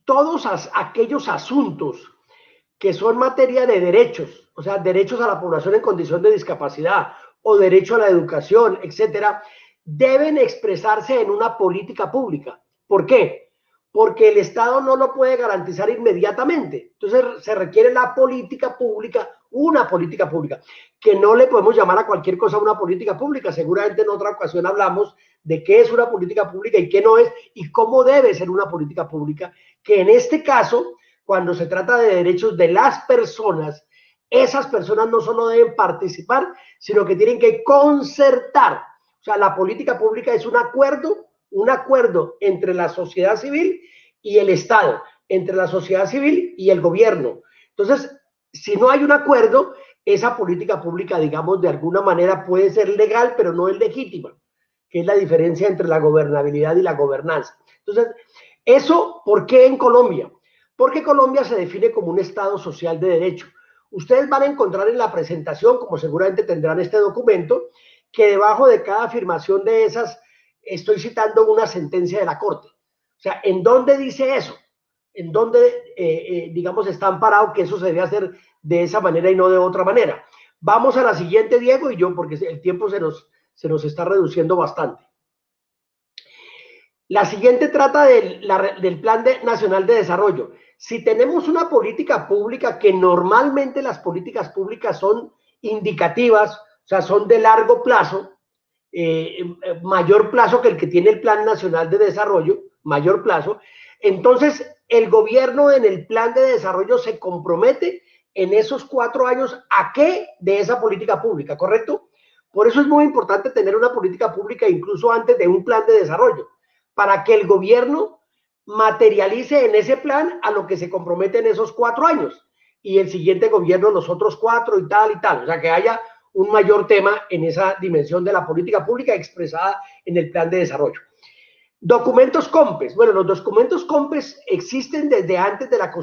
todos aquellos asuntos que son materia de derechos, o sea, derechos a la población en condición de discapacidad o derecho a la educación, etcétera, deben expresarse en una política pública. ¿Por qué? Porque el Estado no lo puede garantizar inmediatamente. Entonces se requiere la política pública, una política pública, que no le podemos llamar a cualquier cosa una política pública. Seguramente en otra ocasión hablamos de qué es una política pública y qué no es, y cómo debe ser una política pública, que en este caso, cuando se trata de derechos de las personas, esas personas no solo deben participar, sino que tienen que concertar. O sea, la política pública es un acuerdo entre la sociedad civil y el Estado, entre la sociedad civil y el gobierno. Entonces, si no hay un acuerdo, esa política pública, digamos, de alguna manera puede ser legal, pero no es legítima, que es la diferencia entre la gobernabilidad y la gobernanza. Entonces, eso, ¿por qué en Colombia? Porque Colombia se define como un Estado social de derecho. Ustedes van a encontrar en la presentación, como seguramente tendrán este documento, que debajo de cada afirmación de esas estoy citando una sentencia de la Corte. O sea, ¿en dónde dice eso? ¿En dónde, digamos, está amparado que eso se debe hacer de esa manera y no de otra manera? Vamos a la siguiente, Diego, y yo, porque el tiempo se nos está reduciendo bastante. La siguiente trata del Plan Nacional de Desarrollo. Si tenemos una política pública, que normalmente las políticas públicas son indicativas, o sea, son de largo plazo, mayor plazo que el que tiene el Plan Nacional de Desarrollo, mayor plazo, entonces el gobierno en el Plan de Desarrollo se compromete en esos 4 años a qué de esa política pública, ¿correcto? Por eso es muy importante tener una política pública incluso antes de un plan de desarrollo, para que el gobierno materialice en ese plan a lo que se compromete en esos 4 años y el siguiente gobierno los otros 4 y tal y tal. O sea, que haya un mayor tema en esa dimensión de la política pública expresada en el plan de desarrollo. Documentos COMPES. Bueno, los documentos COMPES existen desde antes de la Constitución